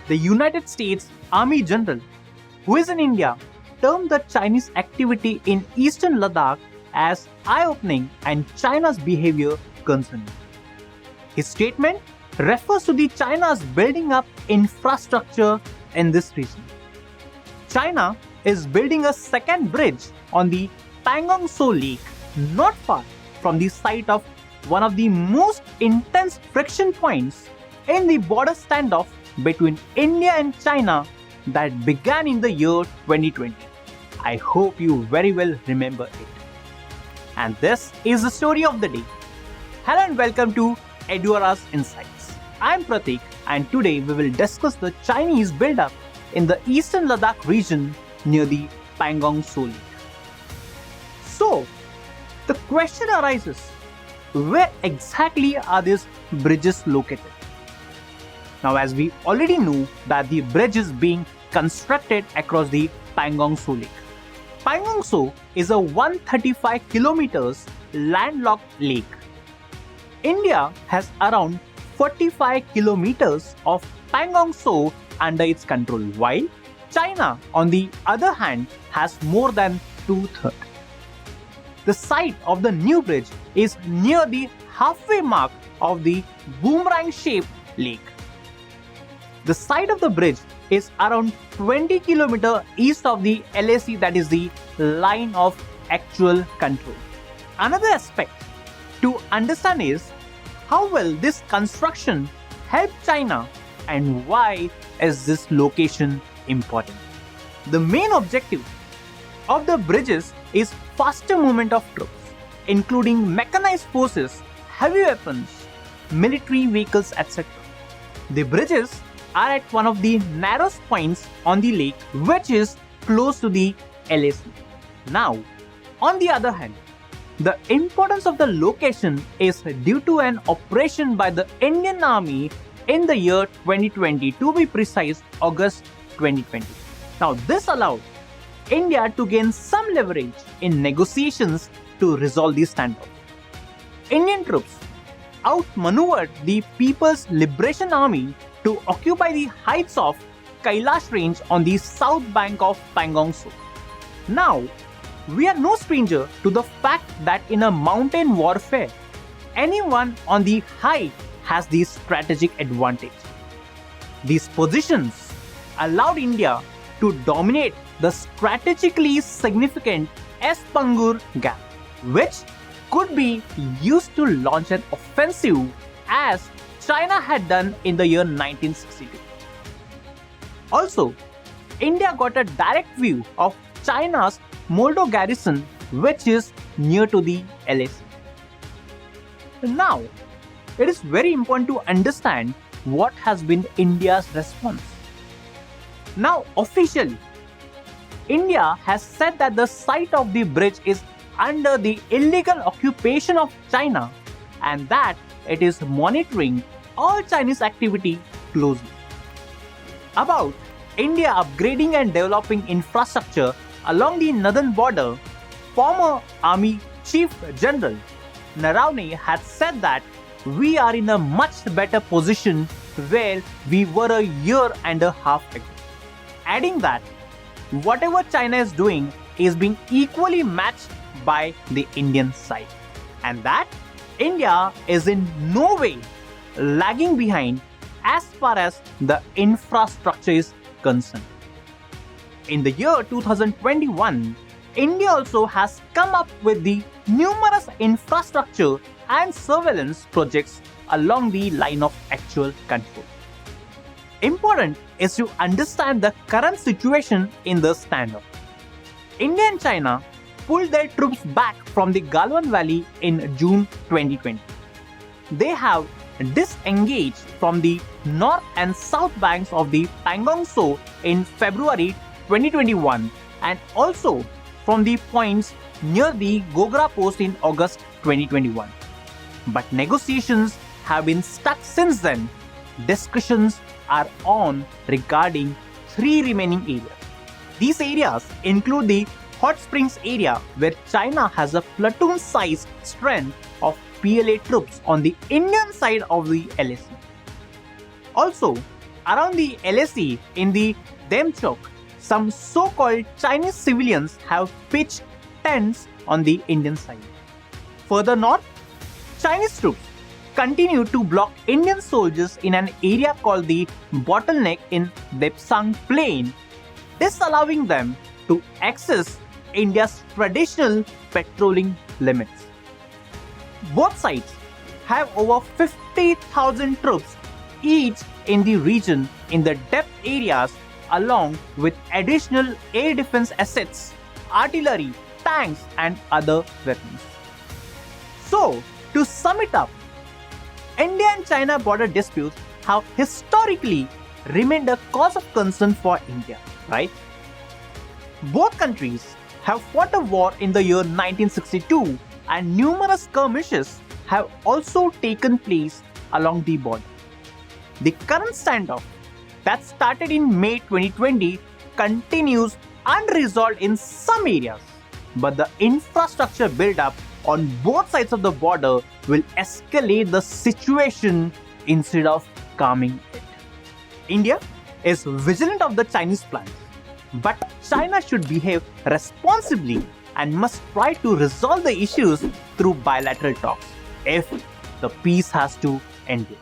the United States Army General, who is in India, termed the Chinese activity in eastern Ladakh as eye-opening and China's behavior concerning. His statement refers to the China's building up infrastructure in this region. China is building a second bridge on the Pangong TSO Lake not far from the site of one of the most intense friction points in the border standoff between India and China that began in the year 2020. I hope you very well remember it. And this is the story of the day. Hello and welcome to Eduaura's Insights. I am Prateek and today we will discuss the Chinese build-up in the eastern Ladakh region near the Pangong TSO Lake. So, the question arises, where exactly are these bridges located? Now, as we already know that the bridge is being constructed across the Pangong TSO Lake. Pangong TSO is a 135 kilometers landlocked lake. India has around 45 kilometers of Pangong TSO under its control, while China, on the other hand, has more than 2/3. The site of the new bridge is near the halfway mark of the boomerang-shaped lake. The site of the bridge is around 20 km east of the LAC, that is the line of actual control. Another aspect to understand is how will this construction help China and why is this location important. The main objective of the bridges is faster movement of troops, including mechanized forces, heavy weapons, military vehicles, etc. The bridges are at one of the narrowest points on the lake, which is close to the LAC. Now, on the other hand, the importance of the location is due to an operation by the Indian Army in the year 2020, to be precise, August 2020. Now, this allowed India to gain some leverage in negotiations to resolve the standoff. Indian troops outmaneuvered the People's Liberation Army to occupy the heights of Kailash Range on the south bank of Pangong TSO. Now, we are no stranger to the fact that in a mountain warfare, anyone on the height has the strategic advantage. These positions allowed India to dominate the strategically significant Espangur Gap, which could be used to launch an offensive as China had done in the year 1962. Also, India got a direct view of China's Moldo garrison, which is near to the LAC. Now, it is very important to understand what has been India's response. Now, officially, India has said that the site of the bridge is under the illegal occupation of China and that it is monitoring all Chinese activity closely. About India upgrading and developing infrastructure along the northern border, former Army Chief General Narawane had said that we are in a much better position where we were a year and a half ago, adding that whatever China is doing is being equally matched by the Indian side, and that India is in no way lagging behind as far as the infrastructure is concerned. In the year 2021, India also has come up with the numerous infrastructure and surveillance projects along the line of actual control. Important is to understand the current situation in the standoff. India and China pulled their troops back from the Galwan Valley in June 2020. They have disengaged from the north and south banks of the Pangong TSO in February 2021 and also from the points near the Gogra post in August 2021. But negotiations have been stuck since then. Discussions are on regarding 3 remaining areas. These areas include the Hot Springs area, where China has a platoon-sized strength of PLA troops on the Indian side of the LAC. Also, Around the LAC in the Demchok, some so-called Chinese civilians have pitched tents on the Indian side. Further north, Chinese troops continue to block Indian soldiers in an area called the Bottleneck in Depsang Plain, disallowing them to access India's traditional patrolling limits. Both sides have over 50,000 troops each in the region in the depth areas, along with additional air defense assets, artillery, tanks and other weapons. So, to sum it up, India and China border disputes have historically remained a cause of concern for India, right? Both countries have fought a war in the year 1962 and numerous skirmishes have also taken place along the border. The current standoff that started in May 2020 continues unresolved in some areas, but the infrastructure build-up on both sides of the border will escalate the situation instead of calming it. India is vigilant of the Chinese plans, but China should behave responsibly and must try to resolve the issues through bilateral talks if the peace has to endure.